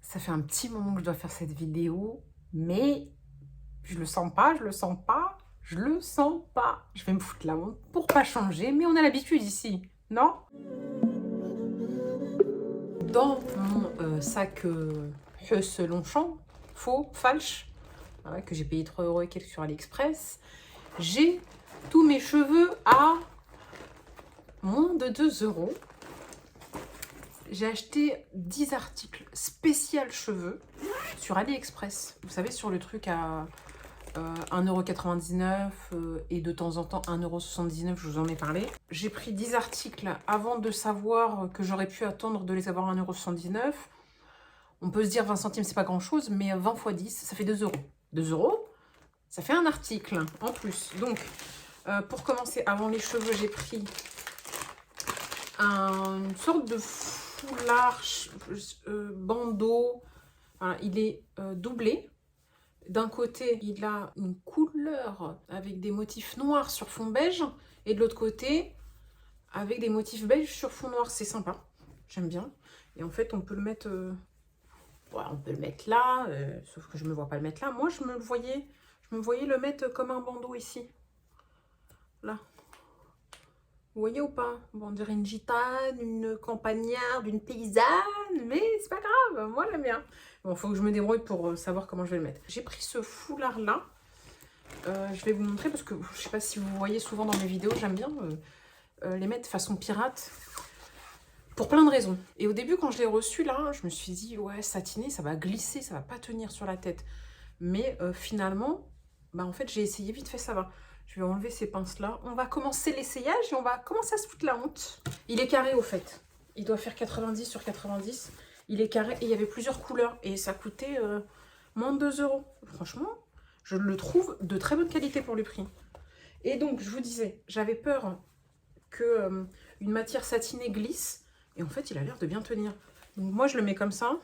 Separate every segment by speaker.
Speaker 1: Ça fait un petit moment que je dois faire cette vidéo, mais je le sens pas, je le sens pas, je le sens pas. Je vais me foutre la honte pour pas changer, mais on a l'habitude ici, non? Dans mon sac Huss Longchamp, faux, falche, que j'ai payé 3 € et quelques sur AliExpress, j'ai tous mes cheveux à moins de 2 €. J'ai acheté 10 articles spécial cheveux sur AliExpress. Vous savez, sur le truc à 1,99 € et de temps en temps 1,79 €, je vous en ai parlé. J'ai pris 10 articles avant de savoir que j'aurais pu attendre de les avoir à 1,79 €. On peut se dire 20 centimes, c'est pas grand-chose, mais 20 x 10, ça fait 2 €. 2 €, ça fait un article en plus. Donc, pour commencer, avant les cheveux, j'ai pris une sorte de foulard bandeau. Voilà, il est doublé. D'un côté, il a une couleur avec des motifs noirs sur fond beige, et de l'autre côté, avec des motifs beige sur fond noir. C'est sympa, j'aime bien. Et en fait, on peut le mettre, on peut le mettre là, sauf que je ne me vois pas le mettre là. Moi, je me voyais le mettre comme un bandeau ici, là. Vous voyez ou pas? Bon, on dirait une gitane, une campagnarde, une paysanne, mais c'est pas grave, moi j'aime bien. Bon, faut que je me débrouille pour savoir comment je vais le mettre. J'ai pris ce foulard là, je vais vous montrer parce que je sais pas si vous voyez souvent dans mes vidéos, j'aime bien les mettre façon pirate pour plein de raisons. Et au début, quand je l'ai reçu là, je me suis dit, ouais, satiné, ça va glisser, ça va pas tenir sur la tête. Mais finalement, bah en fait, j'ai essayé vite fait, ça va. Je vais enlever ces pinces-là. On va commencer l'essayage et on va commencer à se foutre la honte. Il est carré au fait. Il doit faire 90 sur 90. Il est carré et il y avait plusieurs couleurs. Et ça coûtait moins de 2 €. Franchement, je le trouve de très bonne qualité pour le prix. Et donc, je vous disais, j'avais peur que une matière satinée glisse. Et en fait, il a l'air de bien tenir. Donc moi, je le mets comme ça.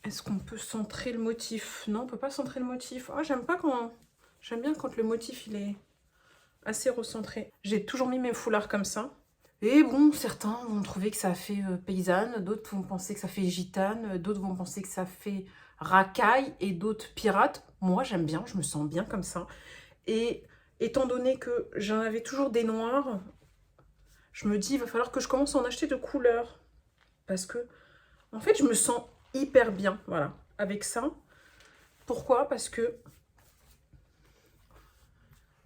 Speaker 1: Est-ce qu'on peut centrer le motif? Non, on peut pas centrer le motif. Ah, j'aime pas quand... J'aime bien quand le motif, il est assez recentré. J'ai toujours mis mes foulards comme ça. Et bon, certains vont trouver que ça fait paysanne, d'autres vont penser que ça fait gitane, d'autres vont penser que ça fait racaille, et d'autres pirate. Moi, j'aime bien, je me sens bien comme ça. Et étant donné que j'en avais toujours des noirs, je me dis, il va falloir que je commence à en acheter de couleurs. Parce que, en fait, je me sens hyper bien, voilà, avec ça. Pourquoi? Parce que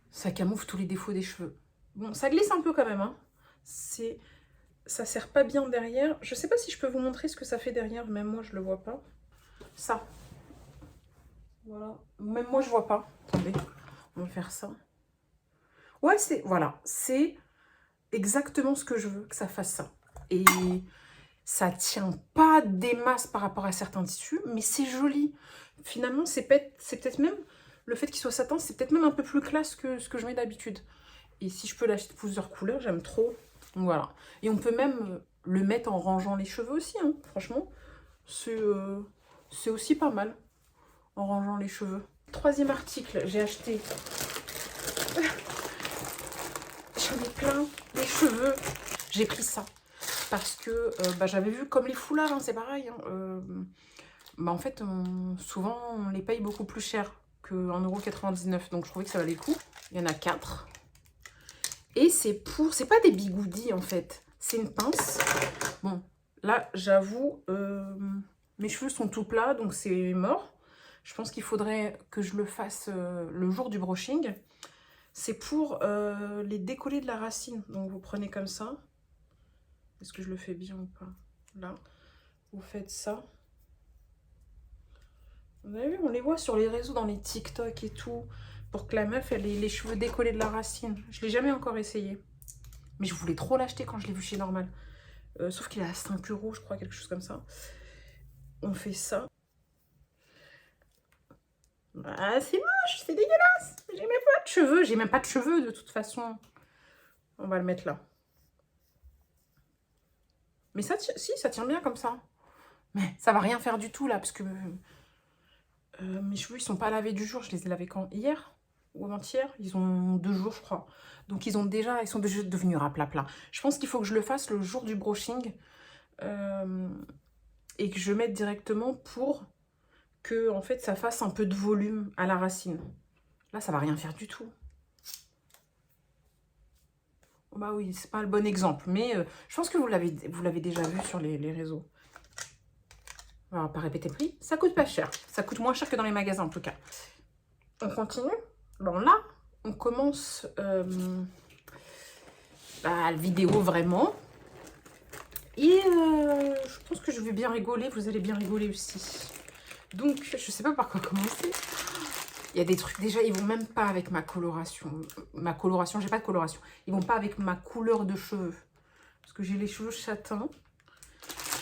Speaker 1: ça camoufle tous les défauts des cheveux. Bon, ça glisse un peu quand même, hein. Ça sert pas bien derrière. Je sais pas si je peux vous montrer ce que ça fait derrière, même moi je le vois pas. Ça. Voilà. Même moi je vois pas. Attendez, on va faire ça. Ouais, voilà, c'est exactement ce que je veux, que ça fasse ça. Et ça tient pas des masses par rapport à certains tissus, mais c'est joli. Finalement, c'est peut-être même, le fait qu'il soit satin, c'est peut-être même un peu plus classe que ce que je mets d'habitude. Et si je peux l'acheter de plusieurs couleurs, j'aime trop. Donc voilà. Et on peut même le mettre en rangeant les cheveux aussi, hein. Franchement, c'est aussi pas mal, en rangeant les cheveux. Troisième article, j'ai acheté... J'en ai plein, les cheveux. J'ai pris ça. Parce que j'avais vu comme les foulards, hein, c'est pareil. Hein, en fait, souvent, on les paye beaucoup plus cher que 1,99 €. Donc, je trouvais que ça valait le coup. Il y en a 4. Et c'est pas des bigoudis, en fait. C'est une pince. Bon, là, j'avoue, mes cheveux sont tout plats, donc c'est mort. Je pense qu'il faudrait que je le fasse le jour du brushing. C'est pour les décoller de la racine. Donc, vous prenez comme ça. Est-ce que je le fais bien ou pas? Là, vous faites ça. Vous avez vu, on les voit sur les réseaux, dans les TikTok et tout, pour que la meuf, elle ait les cheveux décollés de la racine. Je ne l'ai jamais encore essayé. Mais je voulais trop l'acheter quand je l'ai vu chez Normal. Sauf qu'il est à 5 €, je crois, quelque chose comme ça. On fait ça. Bah, c'est moche, c'est dégueulasse. J'ai même pas de cheveux. J'ai même pas de cheveux, de toute façon. On va le mettre là. Mais ça, si, ça tient bien comme ça. Mais ça va rien faire du tout, là, parce que... mes cheveux, ils sont pas lavés du jour. Je les ai lavés quand? Hier ou avant-hier? Ils ont 2 jours, je crois. Donc, ils sont déjà devenus à plat. Je pense qu'il faut que je le fasse le jour du brushing. et que je mette directement pour que en fait ça fasse un peu de volume à la racine. Là, ça va rien faire du tout. Bah oui, c'est pas le bon exemple, mais je pense que vous l'avez déjà vu sur les réseaux. On va pas répéter le prix. Ça coûte pas cher. Ça coûte moins cher que dans les magasins en tout cas. On continue. Bon là, on commence la vidéo vraiment. Et je pense que je vais bien rigoler. Vous allez bien rigoler aussi. Donc, je sais pas par quoi commencer. Il y a des trucs, déjà, ils vont même pas avec ma coloration. Ma coloration, j'ai pas de coloration. Ils vont pas avec ma couleur de cheveux. Parce que j'ai les cheveux châtains.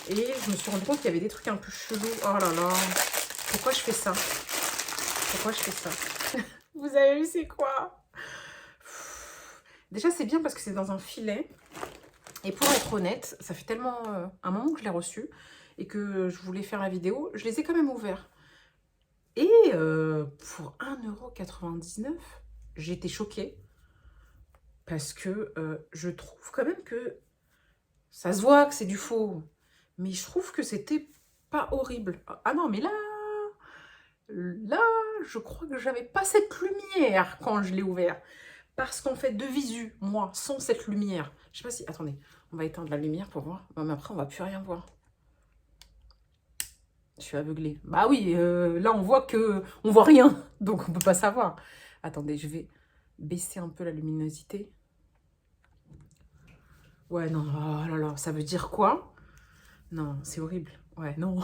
Speaker 1: Et je me suis rendu compte qu'il y avait des trucs un peu chelous. Oh là là. Pourquoi je fais ça? Pourquoi je fais ça? Vous avez vu c'est quoi? Déjà, c'est bien parce que c'est dans un filet. Et pour être honnête, ça fait tellement un moment que je l'ai reçu. Et que je voulais faire la vidéo. Je les ai quand même ouverts. Et pour 1,99 €, j'ai été choquée. Parce que je trouve quand même que ça se voit que c'est du faux. Mais je trouve que c'était pas horrible. Ah non, mais là, je crois que j'avais pas cette lumière quand je l'ai ouvert. Parce qu'en fait, de visu, moi, sans cette lumière, je sais pas si... Attendez, on va éteindre la lumière pour voir. Mais après, on va plus rien voir. Je suis aveuglée. Bah oui, là, on voit que on voit rien. Donc, on peut pas savoir. Attendez, je vais baisser un peu la luminosité. Ouais, non, oh là là, ça veut dire quoi? Non, c'est horrible. Ouais, non.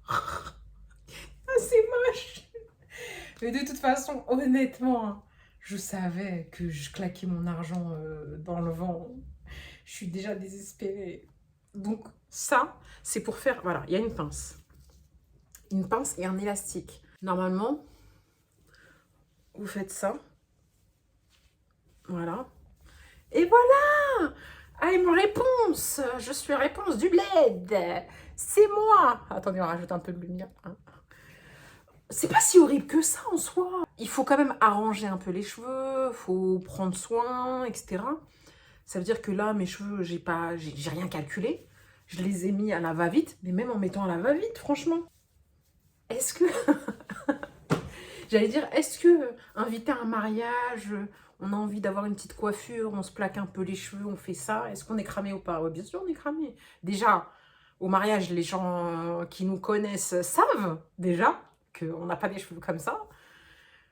Speaker 1: Ah, c'est moche. Mais de toute façon, honnêtement, hein, je savais que je claquais mon argent dans le vent. Je suis déjà désespérée. Donc, ça, c'est pour faire... Voilà, il y a une pince. Une pince et un élastique. Normalement, vous faites ça. Voilà. Et voilà! Ah, et mon réponse! Je suis réponse du bled! C'est moi! Attendez, on rajoute un peu de lumière. Hein. C'est pas si horrible que ça en soi. Il faut quand même arranger un peu les cheveux, faut prendre soin, etc. Ça veut dire que là, mes cheveux, j'ai rien calculé. Je les ai mis à la va-vite, mais même en mettant à la va-vite, franchement. Est-ce que... J'allais dire, est-ce que inviter à un mariage, on a envie d'avoir une petite coiffure, on se plaque un peu les cheveux, on fait ça, est-ce qu'on est cramé ou pas? Ouais, bien sûr, on est cramé. Déjà, au mariage, les gens qui nous connaissent savent déjà qu'on n'a pas des cheveux comme ça.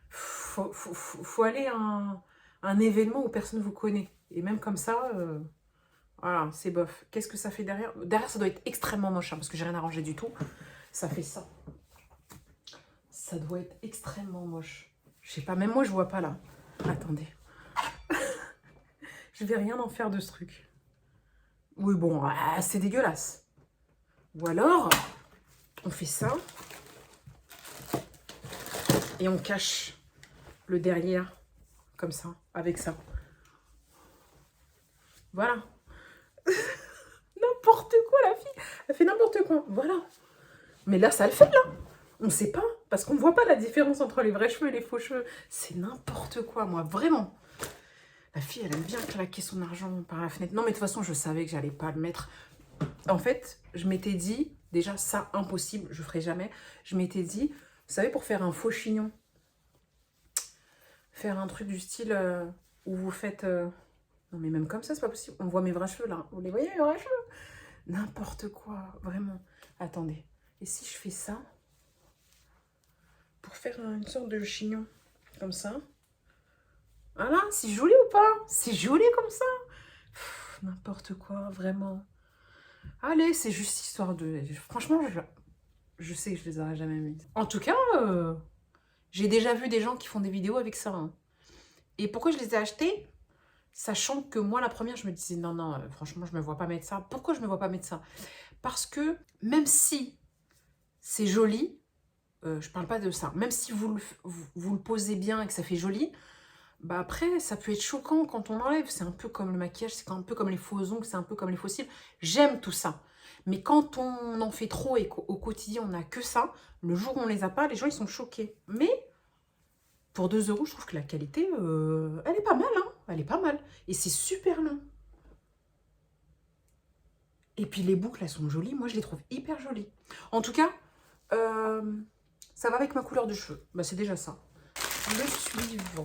Speaker 1: Faut aller à un événement où personne ne vous connaît. Et même comme ça, voilà, c'est bof. Qu'est-ce que ça fait derrière? Derrière, ça doit être extrêmement moche, hein, parce que j'ai rien arrangé du tout. Ça fait ça. Ça doit être extrêmement moche. Je sais pas, même moi, je vois pas là. Attendez. Je vais rien en faire de ce truc. Oui, bon, c'est dégueulasse. Ou alors, on fait ça. Et on cache le derrière, comme ça, avec ça. Voilà. N'importe quoi, la fille. Elle fait n'importe quoi. Voilà. Mais là, ça le fait, là. On ne sait pas. Parce qu'on ne voit pas la différence entre les vrais cheveux et les faux cheveux. C'est n'importe quoi, moi. Vraiment. La fille, elle aime bien claquer son argent par la fenêtre. Non, mais de toute façon, je savais que j'allais pas le mettre. En fait, je m'étais dit, déjà, ça, impossible, je ferai jamais. Je m'étais dit, vous savez, pour faire un faux chignon, faire un truc du style où vous faites... Non, mais même comme ça, c'est pas possible. On voit mes vrais cheveux, là. Vous les voyez, mes vrais cheveux? N'importe quoi, vraiment. Attendez. Et si je fais ça, pour faire une sorte de chignon, comme ça. Voilà, c'est joli ou pas? C'est joli comme ça. N'importe quoi, vraiment. Allez, c'est juste histoire de... Franchement, je sais que je les aurais jamais mises. En tout cas, j'ai déjà vu des gens qui font des vidéos avec ça. Hein. Et pourquoi je les ai achetés? Sachant que moi, la première, je me disais, non, non, franchement, je me vois pas mettre ça. Pourquoi je me vois pas mettre ça? Parce que même si c'est joli, je parle pas de ça, même si vous le posez bien et que ça fait joli, bah après, ça peut être choquant quand on enlève. C'est un peu comme le maquillage, c'est un peu comme les faux ongles, c'est un peu comme les faux cils. J'aime tout ça. Mais quand on en fait trop et qu'au quotidien, on n'a que ça, le jour où on les a pas, les gens, ils sont choqués. Mais pour 2 €, je trouve que la qualité, elle est pas mal. Hein, elle est pas mal. Et c'est super long. Et puis les boucles, elles sont jolies. Moi, je les trouve hyper jolies. En tout cas, ça va avec ma couleur de cheveux. Bah, c'est déjà ça. Le suivant.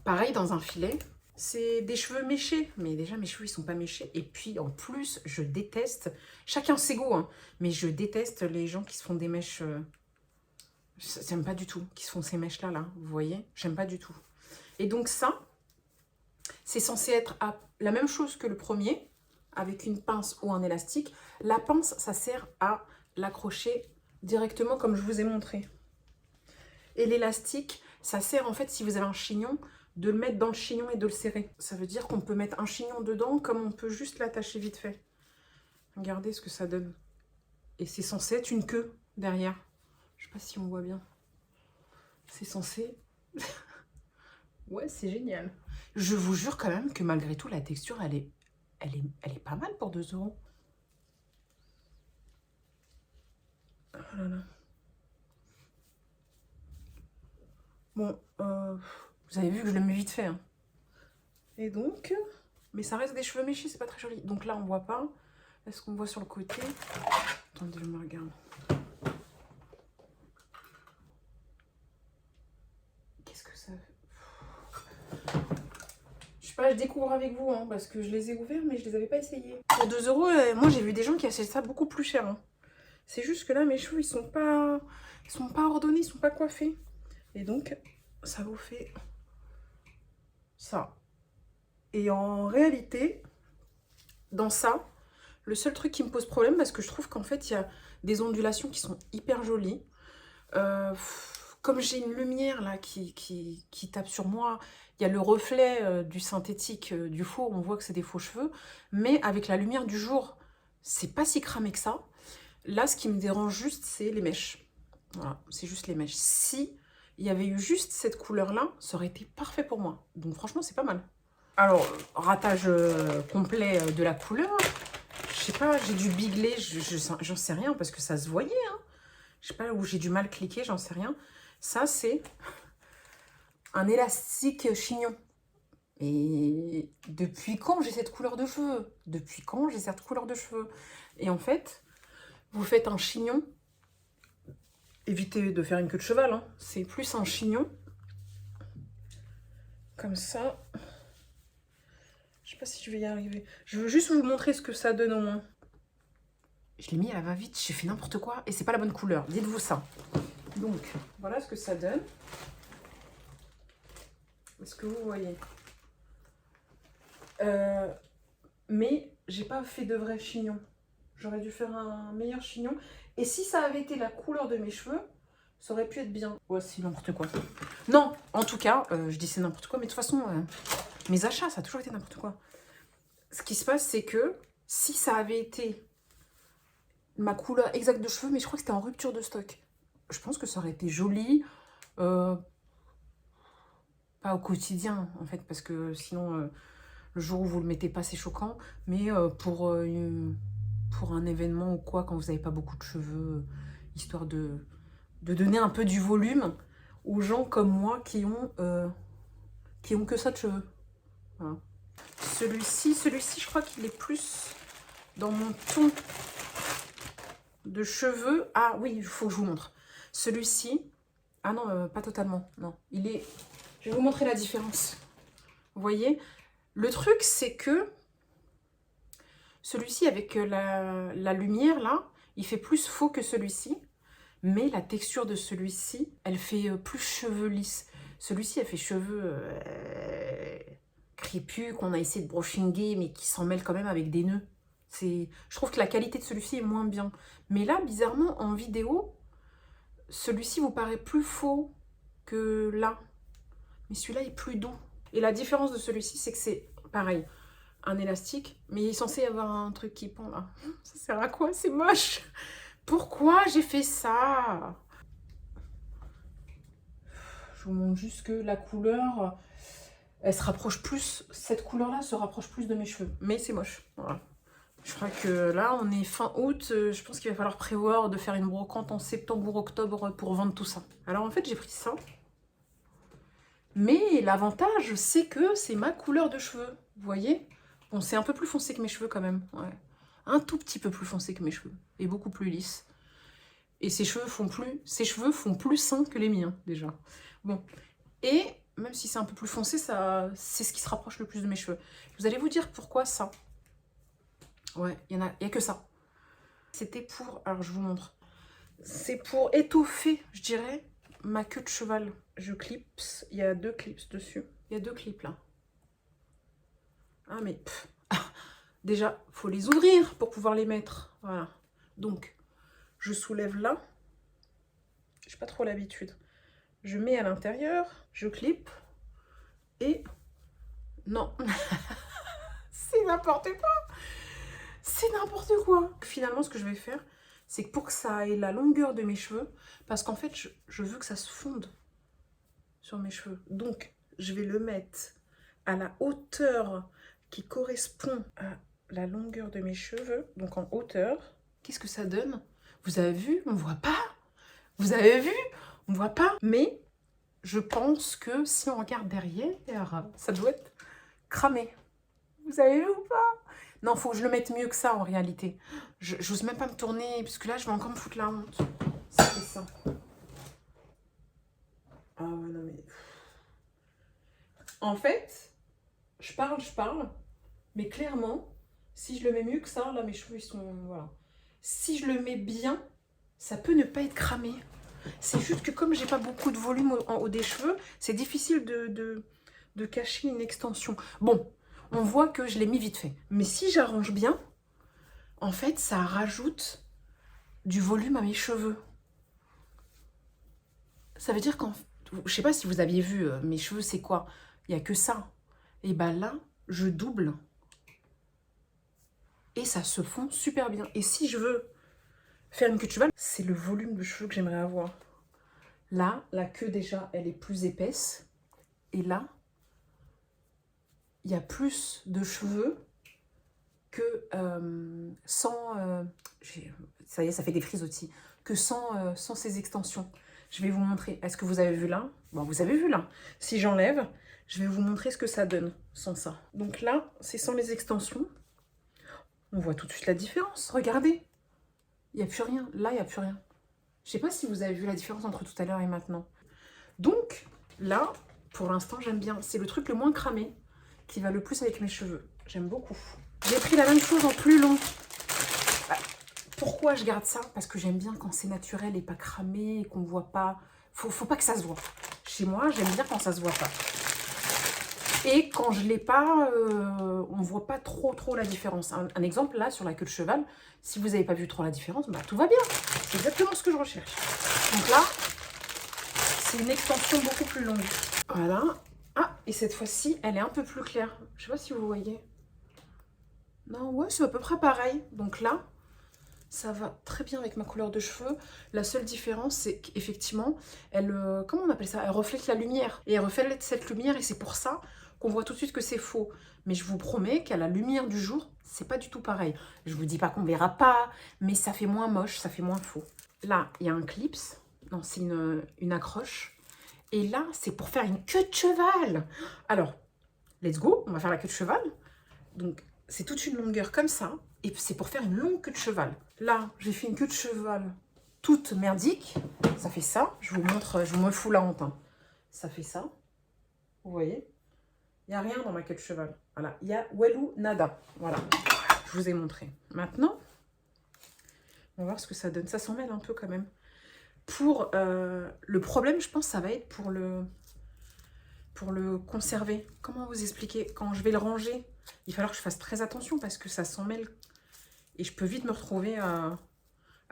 Speaker 1: Pareil, dans un filet. C'est des cheveux méchés. Mais déjà, mes cheveux, ils sont pas méchés. Et puis, en plus, je déteste... Chacun ses goûts, hein. Mais je déteste les gens qui se font des mèches... J'aime pas du tout. Qui se font ces mèches-là, là. Vous voyez? J'aime pas du tout. Et donc ça, c'est censé être la même chose que le premier, avec une pince ou un élastique. La pince, ça sert à l'accrocher directement comme je vous ai montré. Et l'élastique, ça sert en fait, si vous avez un chignon, de le mettre dans le chignon et de le serrer. Ça veut dire qu'on peut mettre un chignon dedans comme on peut juste l'attacher vite fait. Regardez ce que ça donne. Et c'est censé être une queue derrière. Je sais pas si on voit bien. C'est censé... Ouais, c'est génial. Je vous jure quand même que malgré tout, la texture, elle est pas mal pour 2 €. Oh là là. Bon, vous avez vu que je le mets vite fait. Hein. Et donc, mais ça reste des cheveux méchés, c'est pas très joli. Donc là, on voit pas. Est-ce qu'on voit sur le côté? Attendez, je me regarde. Qu'est-ce que ça fait? Je sais pas, je découvre avec vous, hein, parce que je les ai ouverts, mais je les avais pas essayés. Pour 2 €, moi j'ai vu des gens qui achètent ça beaucoup plus cher. Hein. C'est juste que là, mes cheveux, ils sont pas ordonnés, ils sont pas coiffés. Et donc, ça vous fait ça. Et en réalité, dans ça, le seul truc qui me pose problème, parce que je trouve qu'en fait, il y a des ondulations qui sont hyper jolies. Comme j'ai une lumière là qui tape sur moi, il y a le reflet du synthétique, du faux, on voit que c'est des faux cheveux. Mais avec la lumière du jour, c'est pas si cramé que ça. Là, ce qui me dérange juste, c'est les mèches. Voilà, c'est juste les mèches. Si il y avait eu juste cette couleur-là, ça aurait été parfait pour moi. Donc franchement, c'est pas mal. Alors, ratage complet de la couleur. Je sais pas, j'ai dû bigler, j'en sais rien, parce que ça se voyait. Hein. Je sais pas, où j'ai du mal cliquer, j'en sais rien. Ça, c'est un élastique chignon. Et depuis quand j'ai cette couleur de cheveux? Depuis quand j'ai cette couleur de cheveux? Et en fait, vous faites un chignon. Évitez de faire une queue de cheval, hein. C'est plus un chignon. Comme ça. Je sais pas si je vais y arriver. Je veux juste vous montrer ce que ça donne au moins. Je l'ai mis à la va-vite, j'ai fait n'importe quoi et c'est pas la bonne couleur. Dites-vous ça. Donc, voilà ce que ça donne. Est-ce que vous voyez? Mais j'ai pas fait de vrai chignon. J'aurais dû faire un meilleur chignon. Et si ça avait été la couleur de mes cheveux, ça aurait pu être bien. Ouais, c'est n'importe quoi. Non, en tout cas, je dis c'est n'importe quoi, mais de toute façon, mes achats, ça a toujours été n'importe quoi. Ce qui se passe, c'est que si ça avait été ma couleur exacte de cheveux, mais je crois que c'était en rupture de stock, je pense que ça aurait été joli. Pas au quotidien, en fait, parce que sinon, le jour où vous le mettez pas, c'est choquant. Mais pour un événement ou quoi, quand vous n'avez pas beaucoup de cheveux, histoire de donner un peu du volume aux gens comme moi qui ont que ça de cheveux. Voilà. Celui-ci, je crois qu'il est plus dans mon ton de cheveux. Ah oui, il faut que je vous montre. Celui-ci, ah non, pas totalement, non. Il est... Je vais vous montrer la différence. Vous voyez? Le truc, c'est que celui-ci, avec la lumière, là, il fait plus faux que celui-ci. Mais la texture de celui-ci, elle fait plus cheveux lisses. Celui-ci, elle fait cheveux crépus, qu'on a essayé de brushinguer, mais qui s'en mêlent quand même avec des nœuds. Je trouve que la qualité de celui-ci est moins bien. Mais là, bizarrement, en vidéo, celui-ci vous paraît plus faux que là. Mais celui-là est plus doux. Et la différence de celui-ci, c'est que c'est pareil, un élastique, mais il est censé y avoir un truc qui pend là. Ça sert à quoi? C'est moche. Pourquoi j'ai fait ça? Je vous montre juste que la couleur, elle se rapproche plus, cette couleur-là se rapproche plus de mes cheveux. Mais c'est moche, voilà. Je crois que là, on est fin août, je pense qu'il va falloir prévoir de faire une brocante en septembre ou octobre pour vendre tout ça. Alors en fait, j'ai pris ça. Mais l'avantage, c'est que c'est ma couleur de cheveux, vous voyez? Bon, c'est un peu plus foncé que mes cheveux quand même, ouais. un tout petit peu plus foncé que mes cheveux, et beaucoup plus lisse. Et ses cheveux font plus sains que les miens, déjà. Bon, et même si c'est un peu plus foncé, c'est ce qui se rapproche le plus de mes cheveux. Vous allez vous dire pourquoi ça? Ouais, il y a que ça. C'était pour, alors je vous montre, c'est pour étoffer, je dirais, ma queue de cheval. Je clipse, il y a 2 clips dessus. Il y a 2 clips là. Ah mais, déjà, il faut les ouvrir pour pouvoir les mettre. Voilà. Donc, je soulève là. J'ai pas trop l'habitude. Je mets à l'intérieur, je clip et... Non, c'est n'importe quoi. C'est n'importe quoi. Finalement, ce que je vais faire, c'est que pour que ça ait la longueur de mes cheveux, parce qu'en fait, je veux que ça se fonde sur mes cheveux. Donc, je vais le mettre à la hauteur qui correspond à la longueur de mes cheveux. Donc, en hauteur. Qu'est-ce que ça donne? Vous avez vu? On ne voit pas. Vous avez vu? On ne voit pas. Mais je pense que si on regarde derrière, ça doit être cramé. Vous avez vu ou pas? Non, faut que je le mette mieux que ça en réalité. J'ose même pas me tourner, parce que là, je vais encore me foutre la honte. Ça fait ça. Ah ouais, non mais... En fait, je parle, mais clairement, si je le mets mieux que ça, là, mes cheveux, ils sont... Voilà. Si je le mets bien, ça peut ne pas être cramé. C'est juste que comme j'ai pas beaucoup de volume en haut des cheveux, c'est difficile de cacher une extension. Bon, on voit que je l'ai mis vite fait. Mais si j'arrange bien, en fait, ça rajoute du volume à mes cheveux. Ça veut dire qu'en... Je sais pas si vous aviez vu, mes cheveux, c'est quoi? Il n'y a que ça. Et ben là, je double. Et ça se fond super bien. Et si je veux faire une queue de cheval, c'est le volume de cheveux que j'aimerais avoir. Là, la queue déjà, elle est plus épaisse. Et là, il y a plus de cheveux que sans... ça y est, ça fait des frises aussi. Que sans ces extensions. Je vais vous montrer. Est-ce que vous avez vu là? Bon, vous avez vu là. Si j'enlève, je vais vous montrer ce que ça donne sans ça. Donc là, c'est sans les extensions. On voit tout de suite la différence. Regardez. Il n'y a plus rien. Là, il n'y a plus rien. Je ne sais pas si vous avez vu la différence entre tout à l'heure et maintenant. Donc, là, pour l'instant, j'aime bien. C'est le truc le moins cramé qui va le plus avec mes cheveux. J'aime beaucoup. J'ai pris la même chose en plus long. Pourquoi je garde ça? Parce que j'aime bien quand c'est naturel et pas cramé, et qu'on ne voit pas. Faut pas que ça se voit. Chez moi, j'aime bien quand ça se voit pas. Et quand je l'ai pas, on ne voit pas trop la différence. Un exemple, là, sur la queue de cheval, si vous n'avez pas vu trop la différence, bah, tout va bien. C'est exactement ce que je recherche. Donc là, c'est une extension beaucoup plus longue. Voilà. Ah, et cette fois-ci, elle est un peu plus claire. Je sais pas si vous voyez. Non, ouais, c'est à peu près pareil. Donc là, ça va très bien avec ma couleur de cheveux. La seule différence, c'est qu'effectivement, elle, comment on appelle ça? Elle reflète la lumière. Et elle reflète cette lumière, et c'est pour ça qu'on voit tout de suite que c'est faux. Mais je vous promets qu'à la lumière du jour, c'est pas du tout pareil. Je vous dis pas qu'on verra pas, mais ça fait moins moche, ça fait moins faux. Là, il y a un clips. Non, c'est une accroche. Et là, c'est pour faire une queue de cheval. Alors, let's go, on va faire la queue de cheval. Donc, c'est toute une longueur comme ça. Et c'est pour faire une longue queue de cheval. Là, j'ai fait une queue de cheval toute merdique. Ça fait ça. Je vous montre, je me fous la honte. Hein. Ça fait ça. Vous voyez? Il n'y a rien dans ma queue de cheval. Voilà. Il y a Walou Nada. Voilà. Je vous ai montré. Maintenant, on va voir ce que ça donne. Ça s'en mêle un peu quand même. Pour le problème, je pense, ça va être pour le conserver. Comment vous expliquer? Quand je vais le ranger, il va falloir que je fasse très attention parce que ça s'en mêle. Et je peux vite me retrouver à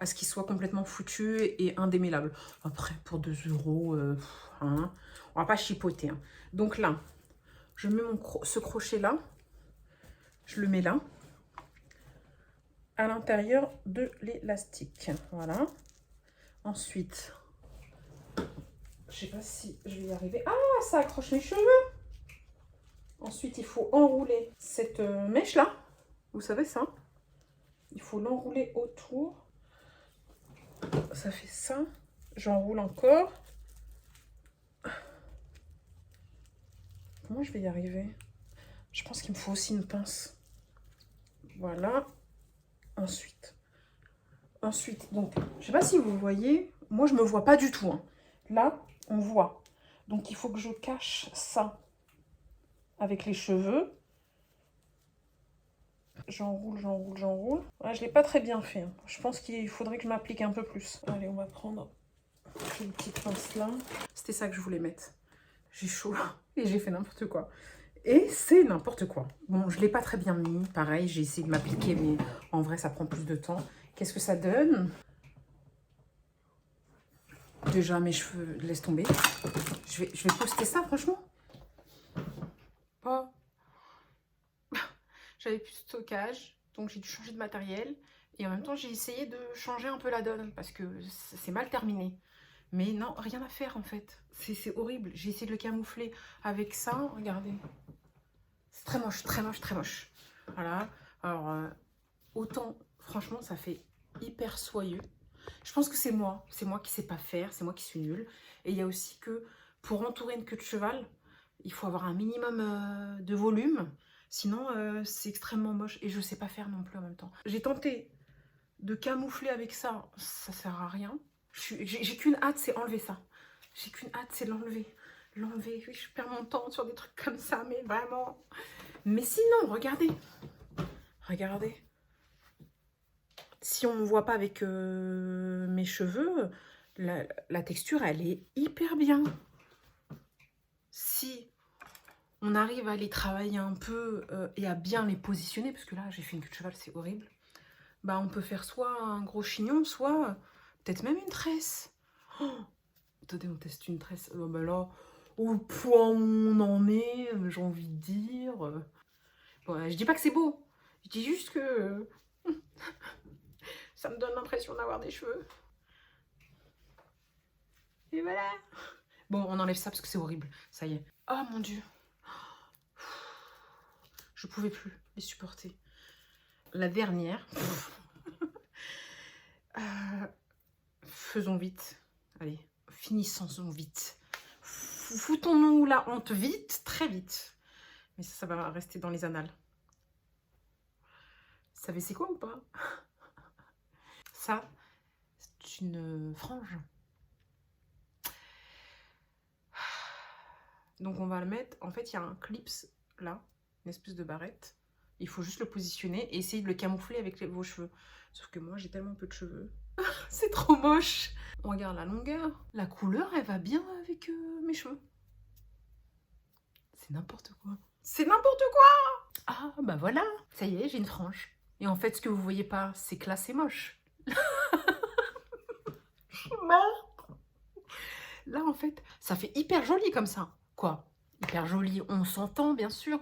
Speaker 1: ce qu'il soit complètement foutu et indémêlable. Après, pour 2 €, hein, on va pas chipoter. Hein. Donc là, je mets ce crochet-là. Je le mets là. À l'intérieur de l'élastique. Voilà. Ensuite, je sais pas si je vais y arriver. Ah, ça accroche mes cheveux. Ensuite, il faut enrouler cette mèche-là. Vous savez ça? Il faut l'enrouler autour. Ça fait ça. J'enroule encore. Comment je vais y arriver? Je pense qu'il me faut aussi une pince. Voilà. Ensuite, donc, je sais pas si vous voyez, moi je me vois pas du tout. Hein. Là, on voit. Donc il faut que je cache ça avec les cheveux. J'enroule, j'enroule, j'enroule. Ouais, je l'ai pas très bien fait. Hein. Je pense qu'il faudrait que je m'applique un peu plus. Allez, on va prendre une petite pince là. C'était ça que je voulais mettre. J'ai chaud et j'ai fait n'importe quoi. Et c'est n'importe quoi. Bon, je l'ai pas très bien mis. Pareil, j'ai essayé de m'appliquer, mais en vrai, ça prend plus de temps. Qu'est-ce que ça donne? Déjà, mes cheveux, laisse tomber. Je vais poster ça, franchement. Pas. J'avais plus de stockage, donc j'ai dû changer de matériel. Et en même temps, j'ai essayé de changer un peu la donne, parce que c'est mal terminé. Mais non, rien à faire, en fait. C'est horrible. J'ai essayé de le camoufler avec ça. Regardez. C'est très moche, très moche, très moche. Voilà. Alors, autant, franchement, ça fait hyper soyeux. Je pense que c'est moi qui sais pas faire, c'est moi qui suis nulle. Et il y a aussi que pour entourer une queue de cheval, il faut avoir un minimum de volume, sinon c'est extrêmement moche et je sais pas faire non plus en même temps. J'ai tenté de camoufler avec ça, ça sert à rien. J'ai qu'une hâte, c'est enlever ça. J'ai qu'une hâte, c'est l'enlever. L'enlever, oui, je perds mon temps sur des trucs comme ça, mais vraiment. Mais sinon, regardez. Regardez. Si on ne voit pas avec mes cheveux, la texture, elle est hyper bien. Si on arrive à les travailler un peu et à bien les positionner, parce que là, j'ai fait une queue de cheval, c'est horrible, bah, on peut faire soit un gros chignon, soit peut-être même une tresse. Oh, attendez, on teste une tresse. Bah là, au point où on en est, j'ai envie de dire. Bon, je dis pas que c'est beau, je dis juste que ça me donne l'impression d'avoir des cheveux. Et voilà. Bon, on enlève ça parce que c'est horrible. Ça y est. Oh mon Dieu. Je pouvais plus les supporter. La dernière. Faisons vite. Allez, finissons vite. Foutons-nous la honte vite, très vite. Mais ça va rester dans les annales. Vous savez c'est quoi ou pas? Ça, c'est une frange. Donc on va le mettre, en fait il y a un clips là, une espèce de barrette. Il faut juste le positionner et essayer de le camoufler avec vos cheveux. Sauf que moi j'ai tellement peu de cheveux. C'est trop moche. On regarde la longueur. La couleur elle va bien avec mes cheveux. C'est n'importe quoi. C'est n'importe quoi. Ah bah voilà, ça y est j'ai une frange. Et en fait ce que vous voyez pas, c'est que là c'est moche. Là en fait ça fait hyper joli comme ça. Quoi? Hyper joli, on s'entend bien sûr.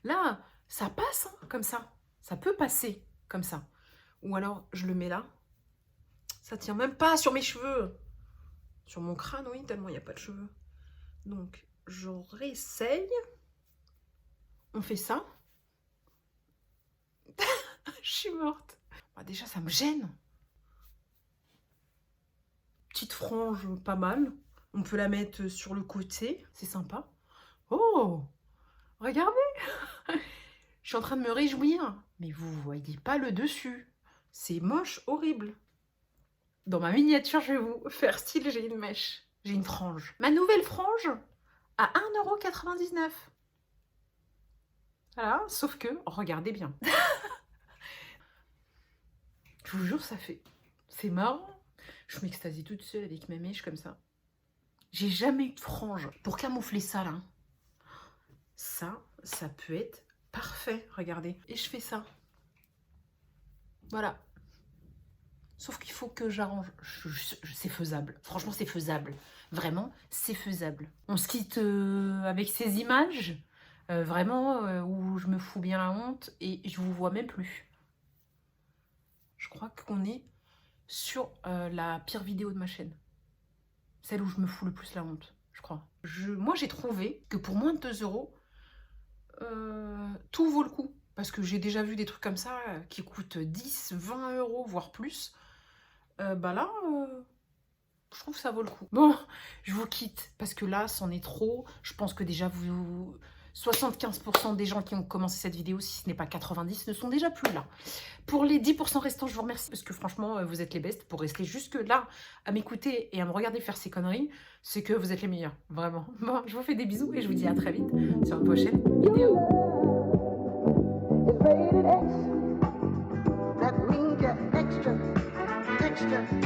Speaker 1: Là, ça passe hein, comme ça. Ça peut passer comme ça. Ou alors, je le mets là. Ça tient même pas sur mes cheveux. Sur mon crâne, oui, tellement il n'y a pas de cheveux. Donc, je réessaye. On fait ça. Je suis morte. Bah, déjà, ça me gêne. Petite frange, pas mal. On peut la mettre sur le côté. C'est sympa. Oh! Regardez! Je suis en train de me réjouir. Mais vous voyez pas le dessus. C'est moche, horrible. Dans ma miniature, je vais vous faire style, j'ai une mèche. J'ai une frange. Ma nouvelle frange à 1,99 €. Voilà, sauf que, regardez bien. Je vous jure, ça fait... C'est marrant. Je m'extasie toute seule avec ma mèche comme ça. J'ai jamais eu de frange. Pour camoufler ça, là, ça peut être parfait, regardez. Et je fais ça. Voilà. Sauf qu'il faut que j'arrange. C'est faisable. Franchement, c'est faisable. Vraiment, c'est faisable. On se quitte avec ces images, vraiment, où je me fous bien la honte et je vous vois même plus. Je crois qu'on est sur la pire vidéo de ma chaîne. Celle où je me fous le plus la honte, je crois. Moi, j'ai trouvé que pour moins de 2 €, tout vaut le coup. Parce que j'ai déjà vu des trucs comme ça qui coûtent 10, 20 €, voire plus. Bah là, je trouve que ça vaut le coup. Bon, je vous quitte parce que là, c'en est trop. Je pense que déjà, 75% des gens qui ont commencé cette vidéo, si ce n'est pas 90, ne sont déjà plus là. Pour les 10% restants, je vous remercie parce que franchement, vous êtes les bestes pour rester jusque là à m'écouter et à me regarder faire ces conneries. C'est que vous êtes les meilleurs, vraiment. Bon, je vous fais des bisous et je vous dis à très vite sur une prochaine vidéo.
Speaker 2: That means you're extra, extra.